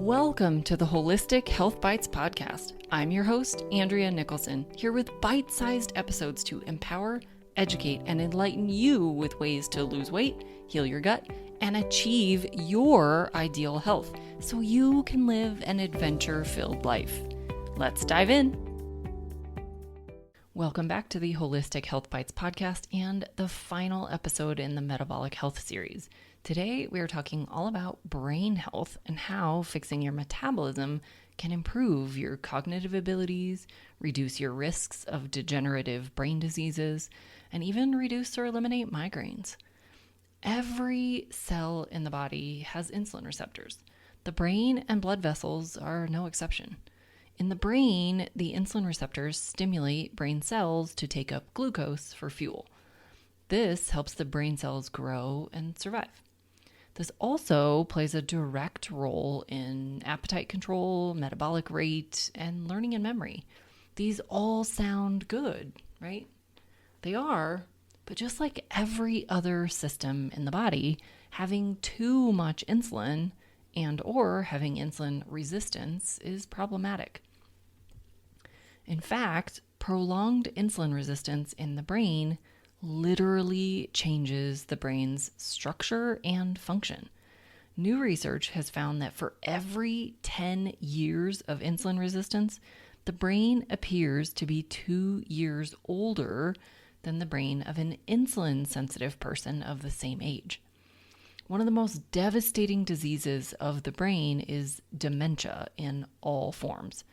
Welcome to the Holistic Health Bites podcast. I'm your host, Andrea Nicholson, here with bite-sized episodes to empower, educate, and enlighten you with ways to lose weight, heal your gut, and achieve your ideal health so you can live an adventure-filled life. Let's dive in. Welcome back to the Holistic Health Bites podcast and the final episode in the Metabolic Health series. Today, we are talking all about brain health and how fixing your metabolism can improve your cognitive abilities, reduce your risks of degenerative brain diseases, and even reduce or eliminate migraines. Every cell in the body has insulin receptors. The brain and blood vessels are no exception. In the brain, the insulin receptors stimulate brain cells to take up glucose for fuel. This helps the brain cells grow and survive. This also plays a direct role in appetite control, metabolic rate, and learning and memory. These all sound good, right? They are, but just like every other system in the body, having too much insulin and or having insulin resistance is problematic. In fact, prolonged insulin resistance in the brain literally changes the brain's structure and function. New research has found that for every 10 years of insulin resistance, the brain appears to be 2 years older than the brain of an insulin-sensitive person of the same age. One of the most devastating diseases of the brain is dementia in all forms.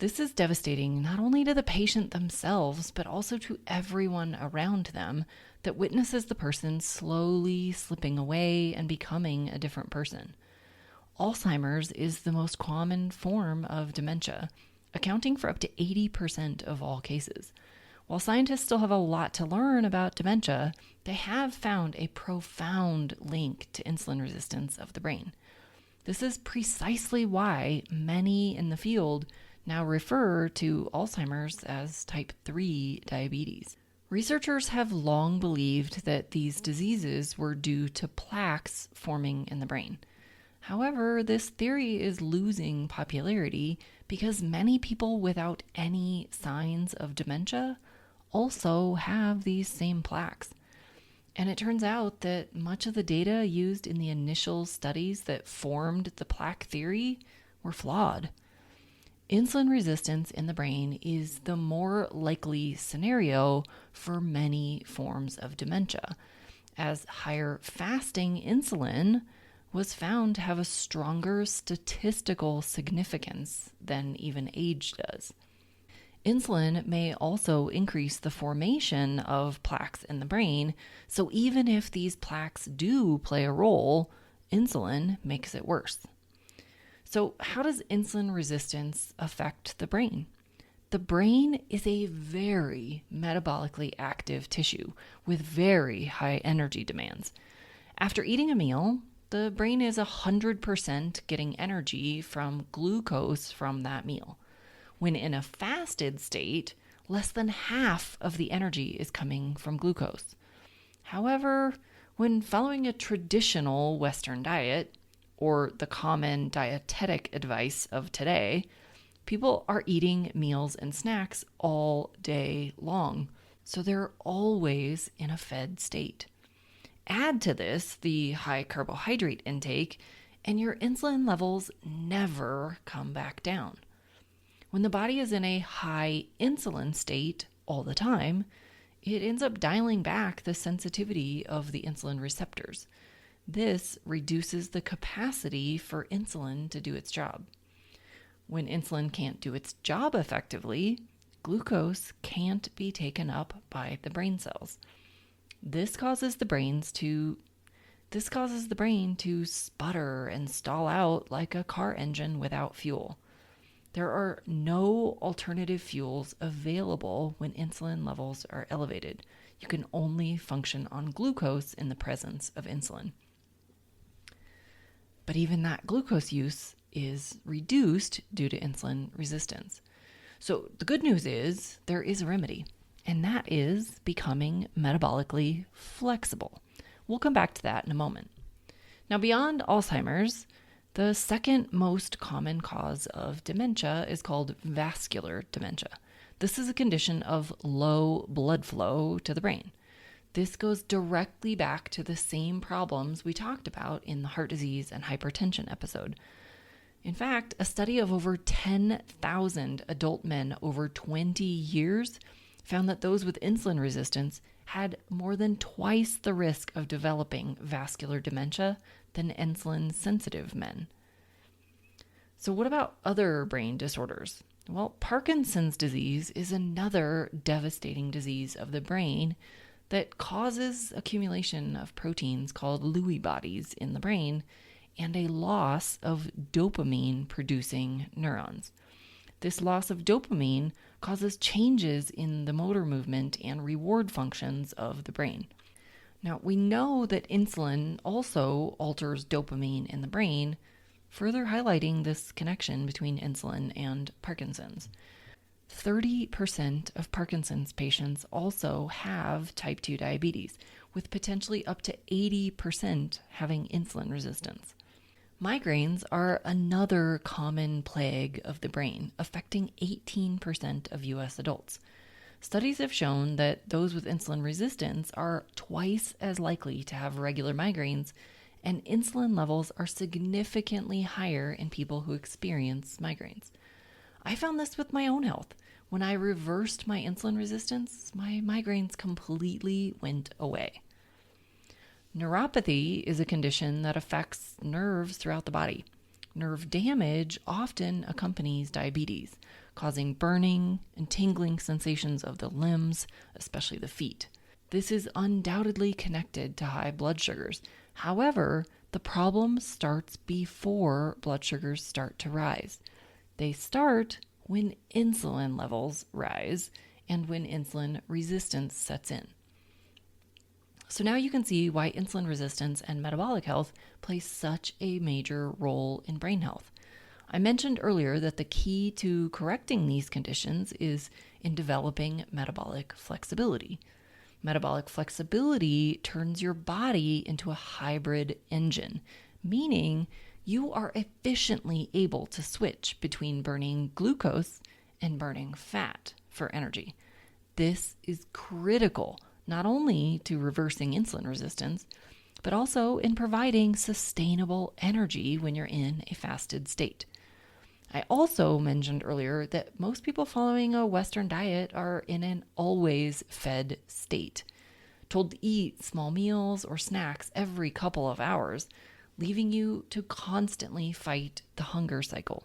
This is devastating not only to the patient themselves, but also to everyone around them that witnesses the person slowly slipping away and becoming a different person. Alzheimer's is the most common form of dementia, accounting for up to 80% of all cases. While scientists still have a lot to learn about dementia, they have found a profound link to insulin resistance of the brain. This is precisely why many in the field now refer to Alzheimer's as type 3 diabetes. Researchers have long believed that these diseases were due to plaques forming in the brain. However, this theory is losing popularity because many people without any signs of dementia also have these same plaques. And it turns out that much of the data used in the initial studies that formed the plaque theory were flawed. Insulin resistance in the brain is the more likely scenario for many forms of dementia, as higher fasting insulin was found to have a stronger statistical significance than even age does. Insulin may also increase the formation of plaques in the brain, so even if these plaques do play a role, insulin makes it worse. So how does insulin resistance affect the brain? The brain is a very metabolically active tissue with very high energy demands. After eating a meal, the brain is 100% getting energy from glucose from that meal. When in a fasted state, less than half of the energy is coming from glucose. However, when following a traditional Western diet, or the common dietetic advice of today, people are eating meals and snacks all day long, so they're always in a fed state. Add to this the high carbohydrate intake, and your insulin levels never come back down. When the body is in a high insulin state all the time, it ends up dialing back the sensitivity of the insulin receptors. This reduces the capacity for insulin to do its job. When insulin can't do its job effectively, glucose can't be taken up by the brain cells. This causes the brain to sputter and stall out like a car engine without fuel. There are no alternative fuels available when insulin levels are elevated. You can only function on glucose in the presence of insulin. But even that glucose use is reduced due to insulin resistance. So the good news is there is a remedy, and that is becoming metabolically flexible. We'll come back to that in a moment. Now, beyond Alzheimer's, The second most common cause of dementia is called vascular dementia. This is a condition of low blood flow to the brain. This goes directly back to the same problems we talked about in the heart disease and hypertension episode. In fact, a study of over 10,000 adult men over 20 years found that those with insulin resistance had more than twice the risk of developing vascular dementia than insulin-sensitive men. So what about other brain disorders? Well, Parkinson's disease is another devastating disease of the brain that causes accumulation of proteins called Lewy bodies in the brain and a loss of dopamine-producing neurons. This loss of dopamine causes changes in the motor movement and reward functions of the brain. Now, we know that insulin also alters dopamine in the brain, further highlighting this connection between insulin and Parkinson's. 30% of Parkinson's patients also have type 2 diabetes, with potentially up to 80% having insulin resistance. Migraines are another common plague of the brain, affecting 18% of U.S. adults. Studies have shown that those with insulin resistance are twice as likely to have regular migraines, and insulin levels are significantly higher in people who experience migraines. I found this with my own health. When I reversed my insulin resistance, my migraines completely went away. Neuropathy is a condition that affects nerves throughout the body. Nerve damage often accompanies diabetes, causing burning and tingling sensations of the limbs, especially the feet. This is undoubtedly connected to high blood sugars. However, the problem starts before blood sugars start to rise. They start when insulin levels rise and when insulin resistance sets in. So now you can see why insulin resistance and metabolic health play such a major role in brain health. I mentioned earlier that the key to correcting these conditions is in developing metabolic flexibility. Metabolic flexibility turns your body into a hybrid engine, meaning you are efficiently able to switch between burning glucose and burning fat for energy. This is critical not only to reversing insulin resistance, but also in providing sustainable energy when you're in a fasted state. I also mentioned earlier that most people following a Western diet are in an always fed state, told to eat small meals or snacks every couple of hours, leaving you to constantly fight the hunger cycle.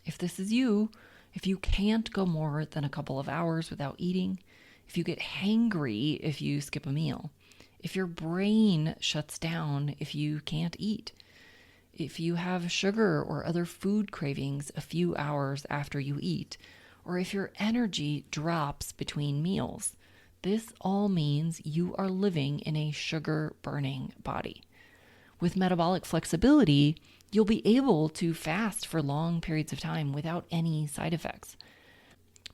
If this is you, if you can't go more than a couple of hours without eating, if you get hangry if you skip a meal, if your brain shuts down if you can't eat, if you have sugar or other food cravings a few hours after you eat, or if your energy drops between meals, this all means you are living in a sugar-burning body. With metabolic flexibility, you'll be able to fast for long periods of time without any side effects.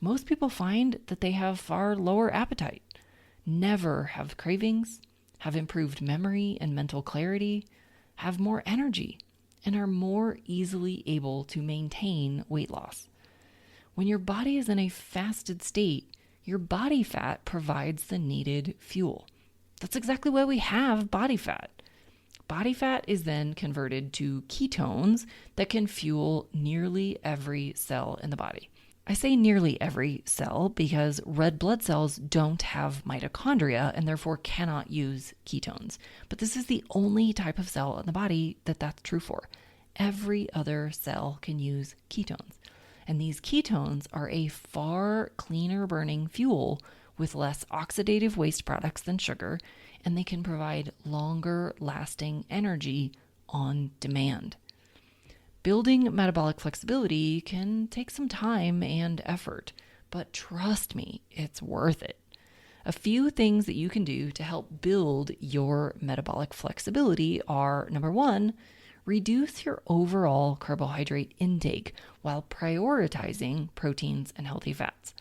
Most people find that they have far lower appetite, never have cravings, have improved memory and mental clarity, have more energy, and are more easily able to maintain weight loss. When your body is in a fasted state, your body fat provides the needed fuel. That's exactly why we have body fat. Body fat is then converted to ketones that can fuel nearly every cell in the body. I say nearly every cell because red blood cells don't have mitochondria and therefore cannot use ketones. But this is the only type of cell in the body that that's true for. Every other cell can use ketones. And these ketones are a far cleaner burning fuel with less oxidative waste products than sugar, and they can provide longer lasting energy on demand. Building metabolic flexibility can take some time and effort, but trust me, it's worth it. A few things that you can do to help build your metabolic flexibility are, number one, reduce your overall carbohydrate intake while prioritizing proteins and healthy fats.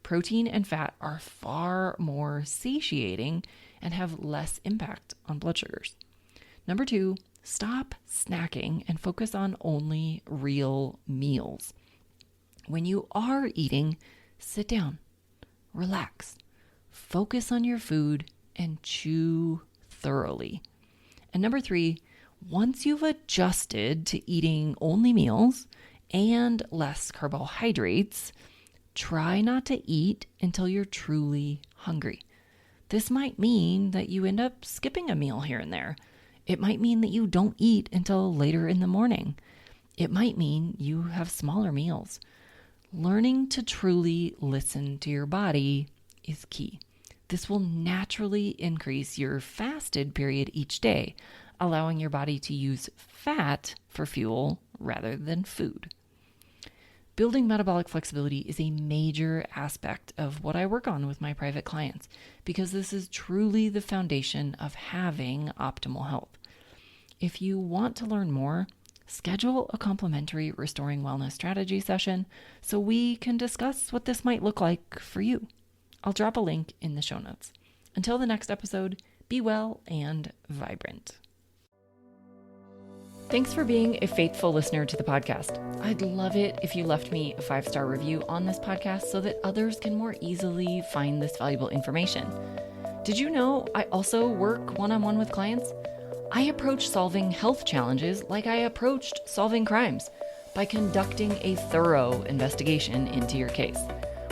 Protein and fat are far more satiating and have less impact on blood sugars. Number two, Stop snacking and focus on only real meals. When you are eating, sit down, relax, focus on your food, and chew thoroughly. And number 3, once you've adjusted to eating only meals and less carbohydrates, try not to eat until you're truly hungry. This might mean that you end up skipping a meal here and there. It might mean that you don't eat until later in the morning. It might mean you have smaller meals. Learning to truly listen to your body is key. This will naturally increase your fasted period each day, allowing your body to use fat for fuel rather than food. Building metabolic flexibility is a major aspect of what I work on with my private clients because this is truly the foundation of having optimal health. If you want to learn more, schedule a complimentary Restoring Wellness Strategy session so we can discuss what this might look like for you. I'll drop a link in the show notes. Until the next episode, be well and vibrant. Thanks for being a faithful listener to the podcast. I'd love it if you left me a 5-star review on this podcast so that others can more easily find this valuable information. Did you know I also work one-on-one with clients? I approach solving health challenges like I approached solving crimes by conducting a thorough investigation into your case.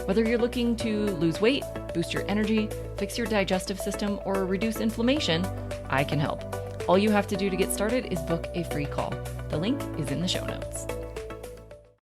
Whether you're looking to lose weight, boost your energy, fix your digestive system, or reduce inflammation, I can help. All you have to do to get started is book a free call. The link is in the show notes.